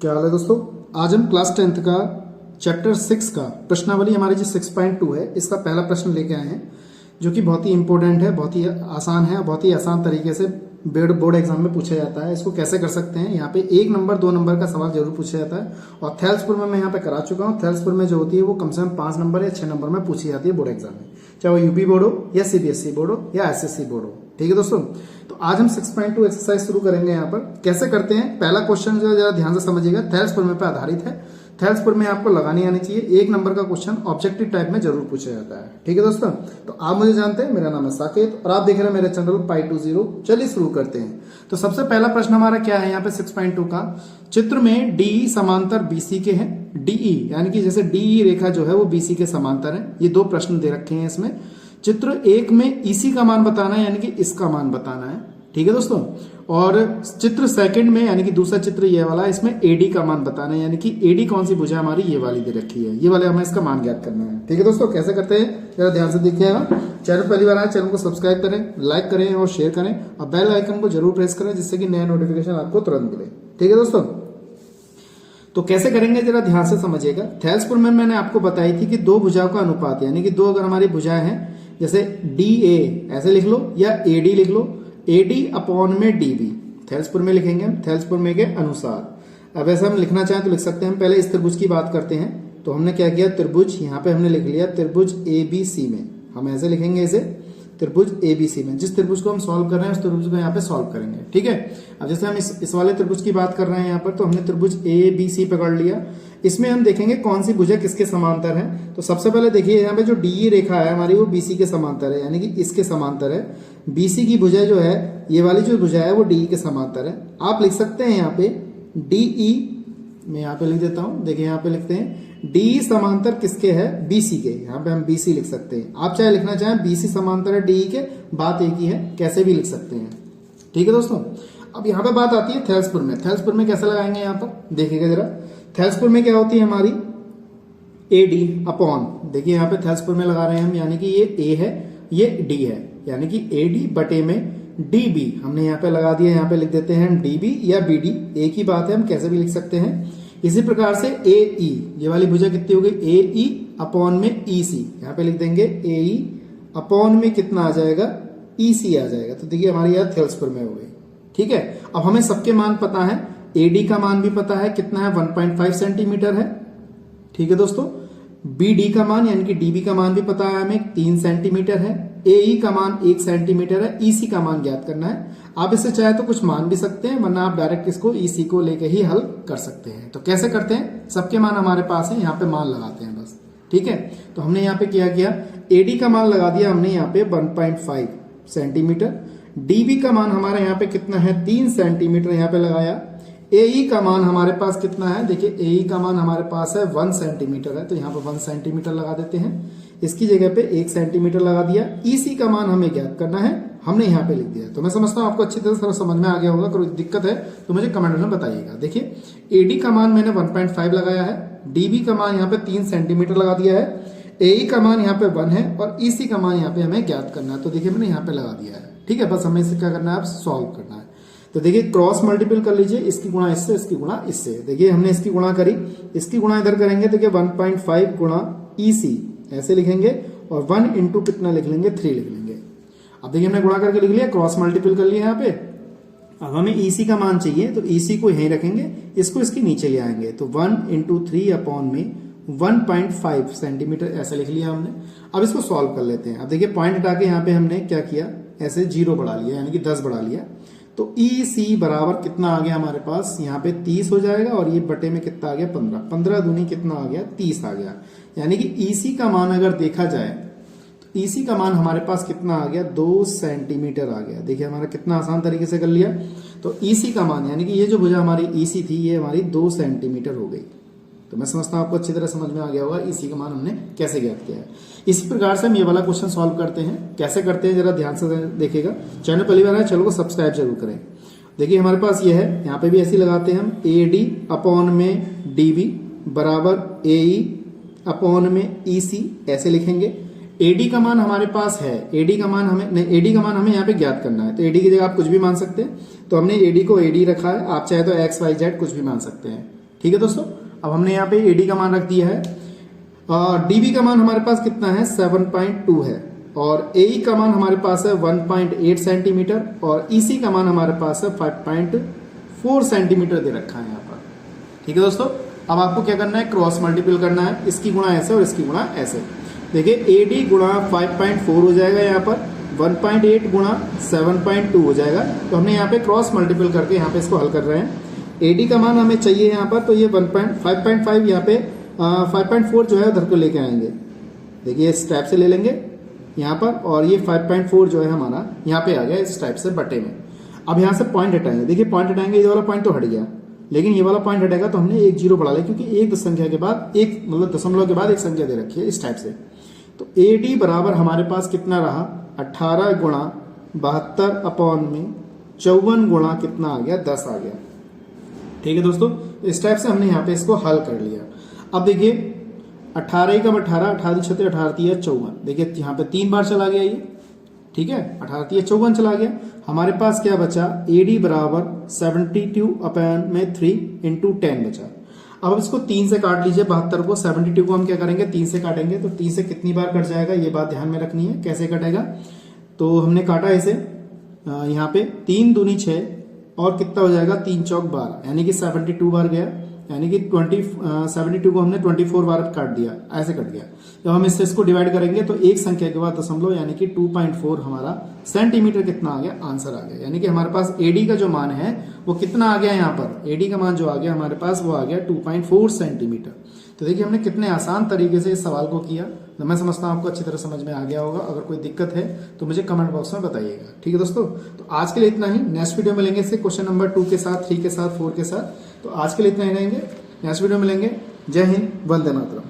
क्या हाल है दोस्तों। आज हम क्लास 10th का चैप्टर 6 का प्रश्नावली हमारी जो 6.2 है इसका पहला प्रश्न लेके आए हैं, जो कि बहुत ही इंपॉर्टेंट है, बहुत ही आसान है, बहुत ही आसान तरीके से बोर्ड एग्जाम में पूछा जाता है। इसको कैसे कर सकते हैं, यहाँ पे 1 नंबर 2 नंबर का सवाल जरूर पूछा जाता है। और थेल्सपुर में मैं यहाँ पे करा चुका हूँ। थेल्सपुर में जो होती है वो कम से कम 5 नंबर या 6 नंबर में पूछी जाती है बोर्ड एग्जाम में, चाहे वो यूपी बोर्ड हो या सीबीएसई बोर्ड हो या एसएससी बोर्ड हो। ठीक है दोस्तों, तो आज हम 6.2 एक्सरसाइज शुरू करेंगे। यहाँ पर कैसे करते हैं, पहला क्वेश्चन जो जरा ध्यान से समझिएगा, थेल्सपुर में पे आधारित है। थेल्सपुर में आपको लगानी आनी चाहिए। 1 नंबर का क्वेश्चन ऑब्जेक्टिव टाइप में जरूर पूछा जाता है। ठीक है दोस्तों, तो आप मुझे जानते हैं, मेरा नाम है साकेत और आप देख रहे हैं मेरे चैनल Pi20। चलिए शुरू करते हैं। तो सबसे पहला प्रश्न हमारा क्या है यहाँ पे 6.2 का, चित्र में DE समांतर BC के हैं। DE यानी कि जैसे DE रेखा जो है वो BC के समांतर है। ये 2 प्रश्न दे रखे हैं इसमें। चित्र 1 में EC का मान बताना है, यानी कि इसका मान बताना है। ठीक है दोस्तों, और चित्र सेकंड में यानी कि दूसरा चित्र ये वाला, इसमें AD का मान बताना है, यानी कि AD कौन सी भुजा हमारी ये वाली दे रखी है, ये वाले हमें इसका मान ज्ञात करना है। ठीक है दोस्तों, कैसे करते हैं जरा ध्यान से देखिएगा। चैनल पहली बार आए, चैनल को सब्सक्राइब करें, लाइक करें और शेयर करें और बेल आइकन को जरूर प्रेस करें, जिससे कि नया नोटिफिकेशन आपको तुरंत मिले। ठीक है दोस्तों, तो कैसे करेंगे जरा ध्यान से समझिएगा। थेल्सपुर में मैंने आपको बताई थी कि 2 भुजाओं का अनुपात, यानी कि 2 अगर हमारी भुजाएं हैं, जैसे DA ऐसे लिख लो या AD लिख लो, AD अपॉन में DB थेल्सपुर में लिखेंगे हम, थेल्सपुर में के अनुसार। अब ऐसा हम लिखना चाहें तो लिख सकते हैं। हम पहले इस त्रिभुज की बात करते हैं, तो हमने क्या किया, त्रिभुज यहाँ पे हमने लिख लिया त्रिभुज ABC में, हम ऐसे लिखेंगे इसे त्रिभुज ABC में। जिस त्रिभुज को हम सॉल्व कर रहे हैं उस त्रिभुज को यहाँ पे सॉल्व करेंगे। ठीक है, अब जैसे हम इस वाले त्रिभुज की बात कर रहे हैं यहाँ पर, तो हमने त्रिभुज ABC पकड़ लिया। इसमें हम देखेंगे कौन सी भुजा किसके समांतर है। तो सबसे पहले देखिए यहाँ पे जो DE रेखा है हमारी वो BC के समांतर है, यानी कि इसके समांतर है। BC की भुजा जो है, ये वाली जो भुजा है वो DE के समांतर है। आप लिख सकते हैं यहाँ पे DE, मैं यहाँ पे लिख देता हूँ, देखिए यहाँ पे लिखते हैं DE समांतर किसके है, BC के। यहाँ पे हम BC लिख सकते हैं। आप चाहे लिखना चाहें BC समांतर है DE के, बात एक ही है, कैसे भी लिख सकते हैं। ठीक है दोस्तों, अब यहाँ पे बात आती है थेल्सपुर में। थेल्सपुर में कैसे लगाएंगे यहाँ पर देखिएगा जरा। थेल्सपुर में क्या होती है हमारी AD अपॉन, देखिए यहाँ पे थेल्सपुर में लगा रहे हैं हम, यानी कि ये A है ये D है, यानी कि AD बटे में DB हमने यहाँ पे लगा दिया। यहाँ पे लिख देते हैं हम DB या BD, एक ही बात है, हम कैसे भी लिख सकते हैं। इसी प्रकार से AE, ये वाली भुजा कितनी हो गई, AE अपॉन में EC, यहाँ पे लिख देंगे AE अपॉन में कितना आ जाएगा, EC आ जाएगा। तो देखिए हमारी यहाँ थेल्सपुर में हो गई। ठीक है, अब हमें सबके मान पता है, AD का मान भी पता है कितना है, 1.5 सेंटीमीटर है। ठीक है दोस्तों, BD का मान यानी कि DB का मान भी पता है हमें, 3 सेंटीमीटर है। AE का मान 1 सेंटीमीटर है। EC का मान ज्ञात करना है। आप इससे चाहे तो कुछ मान भी सकते हैं, वरना आप डायरेक्ट इसको EC को लेके ही हल कर सकते हैं। तो कैसे करते हैं, सबके मान हमारे पास है, यहाँ पे मान लगाते हैं बस। ठीक है, तो हमने यहाँ पे क्या किया, AD का मान लगा दिया हमने यहाँ पे 1.5 सेंटीमीटर। DB का मान हमारे यहाँ पे कितना है, 3 सेंटीमीटर यहाँ पे लगाया। AE का मान हमारे पास कितना है, देखिए AE का मान हमारे पास है 1 सेंटीमीटर है, तो यहाँ पे 1 सेंटीमीटर लगा देते हैं। इसकी जगह पे 1 सेंटीमीटर लगा दिया। EC का मान हमें ज्ञात करना है, हमने यहाँ पे लिख दिया। तो मैं समझता हूँ आपको अच्छी तरह से समझ में आ गया होगा। कोई दिक्कत है तो मुझे कमेंट में बताइएगा। देखिए AD का मान मैंने 1.5 लगाया है, DB का मान यहाँ पे 3 सेंटीमीटर लगा दिया है, AE का मान यहाँ पे 1 है और EC का मान यहाँ पे हमें ज्ञात करना है। तो देखिए मैंने यहाँ पे लगा दिया है। ठीक है, बस हमें इसे क्या करना है, आप सॉल्व करना है। तो देखिए क्रॉस मल्टीपल कर लीजिए, इसकी गुणा इससे, इसकी गुणा इससे। देखिए हमने इसकी गुणा करी, इसकी गुणा इधर करेंगे, देखिए 1.5 गुणा EC ऐसे लिखेंगे और 1 इंटू कितना लिख लेंगे, 3 लिख लेंगे। अब देखिए हमने गुणा करके लिख लिया, क्रॉस मल्टीपल कर लिया यहाँ पे। अब हमें EC का मान चाहिए, तो EC को यहीं रखेंगे, इसको इसके नीचे ले आएंगे। तो 1 इंटू 3 अपॉन में 1.5 सेंटीमीटर ऐसा लिख लिया हमने। अब इसको सॉल्व कर लेते हैं। अब देखिए पॉइंट हटा के यहाँ पे हमने क्या किया, ऐसे 0 बढ़ा लिया, यानी कि 10 बढ़ा लिया। तो EC बराबर कितना आ गया हमारे पास, यहाँ पे 30 हो जाएगा और ये बटे में कितना आ गया, 15। 15 दूनी कितना आ गया, 30 आ गया। यानी कि EC का मान अगर देखा जाए तो EC का मान हमारे पास कितना आ गया, 2 सेंटीमीटर आ गया। देखिए हमारा कितना आसान तरीके से कर लिया। तो EC का मान यानी कि ये जो भुजा हमारी EC थी ये हमारी 2 सेंटीमीटर हो गई। तो मैं समझता हूँ आपको अच्छी तरह समझ में आ गया होगा EC का मान हमने कैसे ज्ञात किया है। इसी प्रकार से हम ये वाला क्वेश्चन सॉल्व करते हैं। कैसे करते हैं जरा ध्यान से देखिएगा। चैनल पहली बार है, चैनल को सब्सक्राइब जरूर करें। देखिए हमारे पास ये है, यहाँ पे भी ऐसे लगाते हैं हम, AD अपॉन में DB बराबर AE अपॉन में EC ऐसे लिखेंगे। AD का मान हमारे पास है, AD का मान हमें यहाँ पे ज्ञात करना है। तो AD की जगह आप कुछ भी मान सकते हैं, तो हमने AD को AD रखा है। आप चाहे तो XYZ कुछ भी मान सकते हैं। ठीक है दोस्तों, अब हमने यहाँ पे AD का मान रख दिया है। DB का मान हमारे पास कितना है 7.2 है, और AE का मान हमारे पास है 1.8 सेंटीमीटर, और EC का मान हमारे पास है 5.4 सेंटीमीटर दे रखा है यहाँ पर। ठीक है दोस्तों, अब आपको क्या करना है, क्रॉस मल्टीपल करना है, इसकी गुणा ऐसे और इसकी गुणा ऐसे। देखिए AD गुणा 5.4 हो जाएगा यहाँ पर, 1.8 गुणा 7.2 हो जाएगा। तो हमने यहाँ पे क्रॉस मल्टीपल करके यहाँ पे इसको हल कर रहे हैं। AD का मान हमें चाहिए यहाँ पर, तो ये 5.5 यहाँ पे 5.4 जो है उधर को लेके आएंगे। देखिए इस टाइप से ले लेंगे यहाँ पर, और ये 5.4 जो है हमारा यहाँ पे आ गया इस टाइप से बटे में। अब यहाँ से पॉइंट हटाएंगे, देखिए पॉइंट हटाएंगे, ये वाला पॉइंट तो हट गया, लेकिन ये वाला पॉइंट हटेगा तो हमने एक जीरो बढ़ा लिया, क्योंकि एक संख्या के बाद एक मतलब दशमलव के बाद एक संख्या दे रखी है इस टाइप से। तो AD बराबर हमारे पास कितना रहा, 18 गुणा 72 अपॉन में 54 गुणा कितना आ गया, 10 आ गया। ठीक है दोस्तों, इस टाइप से हमने यहाँ पे इसको हल कर लिया। अब देखिए 18 का 18, 18 छत्तीस 18 54, देखिए यहाँ पे 3 बार चला गया ये। ठीक है, 18 54 चला गया। हमारे पास क्या बचा, AD बराबर 72 अपॉन में 3 इंटू 10 बचा। अब इसको 3 से काट लीजिए, 72 को, 72 को हम क्या करेंगे 3 से काटेंगे, तो 3 से कितनी बार कट जाएगा ये बात ध्यान में रखनी है, कैसे कटेगा। तो हमने काटा इसे यहाँ पे 3 दूनी 6, और कितना हो जाएगा 3 चौक 12, यानी कि 72 बार गया, यानी कि 72 को हमने 24 बार काट दिया, ऐसे कट गया। जब हम इसको डिवाइड करेंगे तो एक संख्या के बाद दशमलव, यानी कि 2.4 हमारा सेंटीमीटर कितना आ गया, आंसर आ गया। यानी कि हमारे पास AD का जो मान है वो कितना आ गया, यहाँ पर AD का मान जो आ गया हमारे पास वो आ गया 2.4 सेंटीमीटर। तो देखिए हमने कितने आसान तरीके से इस सवाल को किया। तो मैं समझता हूँ आपको अच्छी तरह समझ में आ गया होगा। अगर कोई दिक्कत है तो मुझे कमेंट बॉक्स में बताइएगा। ठीक है दोस्तों, तो आज के लिए इतना ही। नेक्स्ट वीडियो में मिलेंगे इसके क्वेश्चन नंबर 2 के साथ, 3 के साथ, 4 के साथ। तो आज के लिए इतना ही रहेंगे, नेक्स्ट वीडियो में मिलेंगे। जय हिंद, वंदे मातरम।